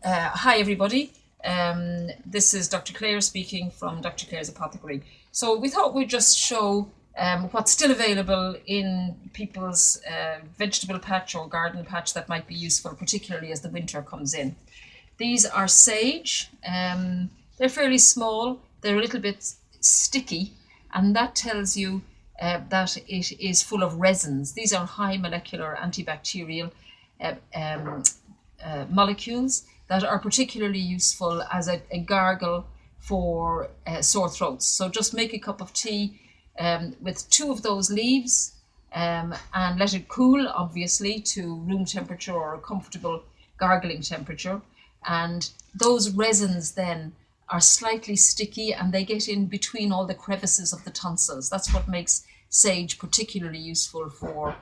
Hi, everybody. This is Dr. Clare speaking from Dr. Clare's Apothecary. So we thought we'd just show what's still available in people's vegetable patch or garden patch that might be useful, particularly as the winter comes in. These are sage. They're fairly small. They're a little bit sticky, and that tells you that it is full of resins. These are high molecular antibacterial uh, um, molecules that are particularly useful as a gargle for sore throats. So just make a cup of tea with two of those leaves and let it cool, obviously, to room temperature or a comfortable gargling temperature. And those resins then are slightly sticky and they get in between all the crevices of the tonsils. That's what makes sage particularly useful for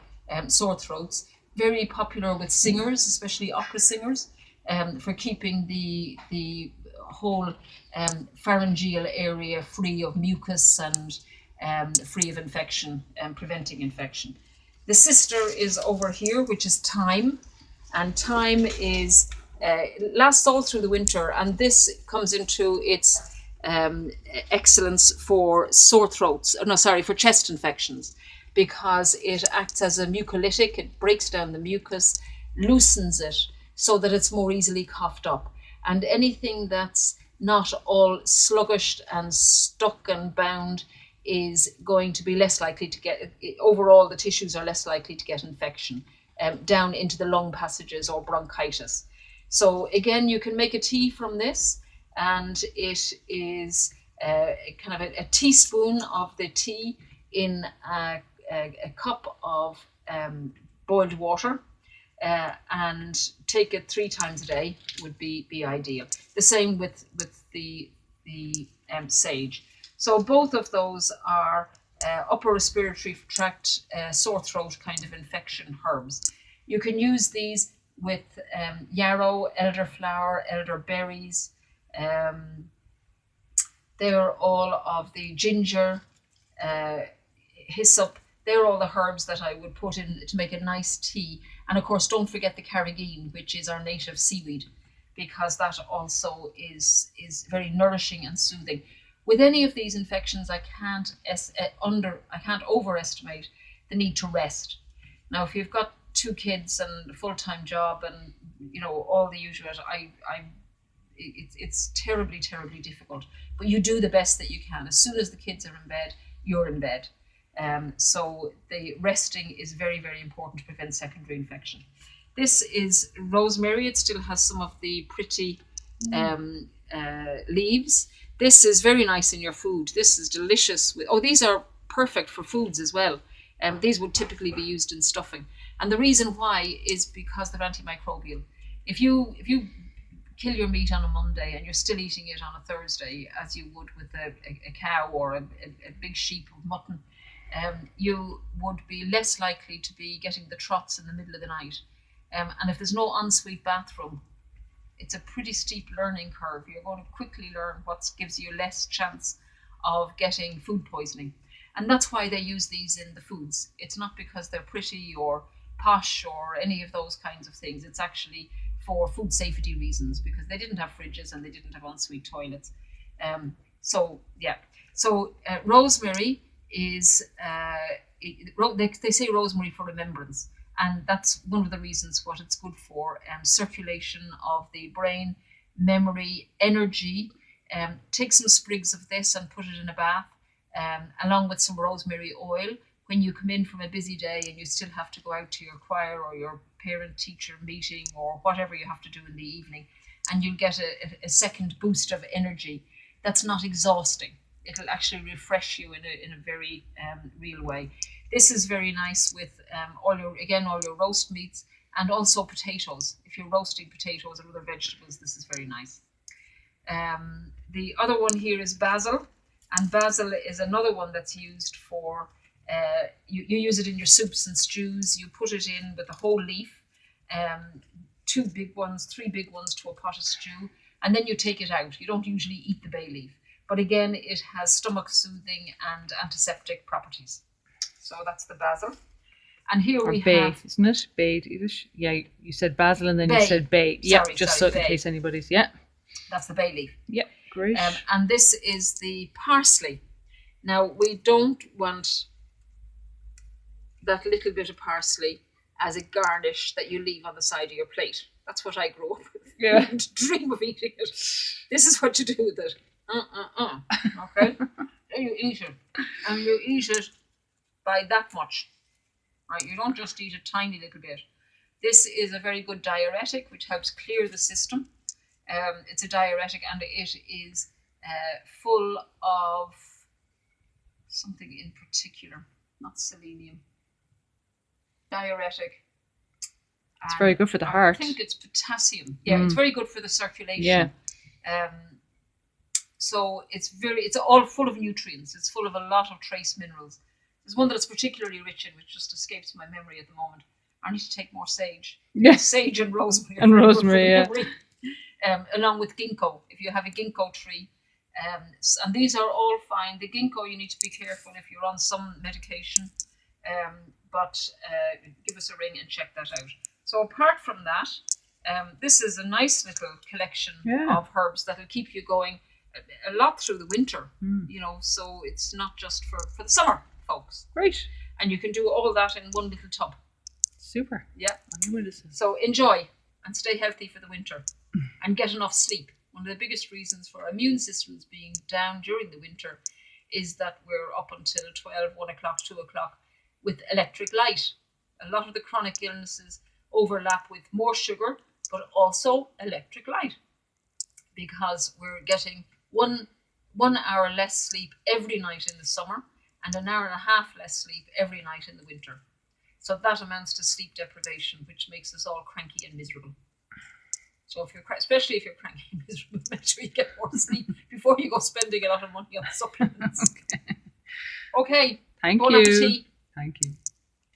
sore throats. Very popular with singers, especially opera singers, for keeping the whole pharyngeal area free of mucus and free of infection and preventing infection. The sister is over here, which is thyme, and thyme is lasts all through the winter, and this comes into its excellence for sore throats. No, sorry, for chest infections, because it acts as a mucolytic. It breaks down the mucus, loosens it, so that it's more easily coughed up. And anything that's not all sluggish and stuck and bound is going to be less likely to get, overall, the tissues are less likely to get infection down into the lung passages or bronchitis. So again, you can make a tea from this, and it is kind of a teaspoon of the tea in a cup of boiled water, and take it 3 times a day would be ideal. The same with the sage. So both of those are upper respiratory tract, sore throat kind of infection herbs. You can use these with yarrow, elderflower, elderberries. They're all of the ginger, hyssop. They're all the herbs that I would put in to make a nice tea. And of course, don't forget the carrageen, which is our native seaweed, because that also is very nourishing and soothing. With any of these infections, I can't overestimate the need to rest. Now, if you've got 2 kids and a full-time job and all the usual, it's terribly, terribly difficult. But you do the best that you can. As soon as the kids are in bed, you're in bed. So the resting is very, very important to prevent secondary infection. This is rosemary. It still has some of the pretty leaves. This is very nice in your food. This is delicious. These are perfect for foods as well. These would typically be used in stuffing. And the reason why is because they're antimicrobial. If you kill your meat on a Monday and you're still eating it on a Thursday, as you would with a cow or a big sheep of mutton, you would be less likely to be getting the trots in the middle of the night. And if there's no ensuite bathroom, it's a pretty steep learning curve. You're going to quickly learn what gives you less chance of getting food poisoning. And that's why they use these in the foods. It's not because they're pretty or posh or any of those kinds of things. It's actually for food safety reasons, because they didn't have fridges and they didn't have ensuite toilets. So rosemary is, they say rosemary for remembrance. And that's one of the reasons what it's good for: circulation of the brain, memory, energy. Take some sprigs of this and put it in a bath, along with some rosemary oil. When you come in from a busy day and you still have to go out to your choir or your parent-teacher meeting or whatever you have to do in the evening, and you'll get a second boost of energy. That's not exhausting. It'll actually refresh you in a very real way. This is very nice with all your roast meats, and also potatoes. If you're roasting potatoes or other vegetables, this is very nice. The other one here is basil, and basil is another one that's used for, you use it in your soups and stews. You put it in with the whole leaf, 2 big ones, 3 big ones to a pot of stew, and then you take it out. You don't usually eat the bay leaf, but again, it has stomach soothing and antiseptic properties. So that's the basil. And here Or we bay, have isn't it? Bay, Dílis? Yeah, you said basil and then bay. you said bay. Yeah, Sorry, just sorry, so in bay. case anybody's, yeah. That's the bay leaf. Yeah, great. And this is the parsley. Now, we don't want that little bit of parsley as a garnish that you leave on the side of your plate. That's what I grew up with. Yeah. You don't dream of eating it. This is what you do with it. Okay? Then you eat it. And you eat it by that much. Right? You don't just eat a tiny little bit. This is a very good diuretic, which helps clear the system. It's a diuretic, and it is full of something in particular, not selenium. Diuretic. It's very good for the heart. I think it's potassium. Yeah, it's very good for the circulation. Yeah. So it's all full of nutrients. It's full of a lot of trace minerals. There's one that it's particularly rich in, which just escapes my memory at the moment. I need to take more sage. Yes. Sage and rosemary. And rosemary, yeah. Along with ginkgo, if you have a ginkgo tree. And these are all fine. The ginkgo, you need to be careful if you're on some medication. But give us a ring and check that out. So apart from that, this is a nice little collection of herbs that will keep you going a lot through the winter. You know, so it's not just for the summer, folks. Great. And you can do all that in one little tub. Super. Yeah. So enjoy and stay healthy for the winter and get enough sleep. One of the biggest reasons for our immune systems being down during the winter is that we're up until 12, 1 o'clock, 2 o'clock with electric light. A lot of the chronic illnesses overlap with more sugar, but also electric light, because we're getting one hour less sleep every night in the summer and an hour and a half less sleep every night in the winter. So that amounts to sleep deprivation, which makes us all cranky and miserable. So especially if you're cranky and miserable, make sure you get more sleep before you go spending a lot of money on supplements. Okay. Thank Bon you. appetit. Thank you.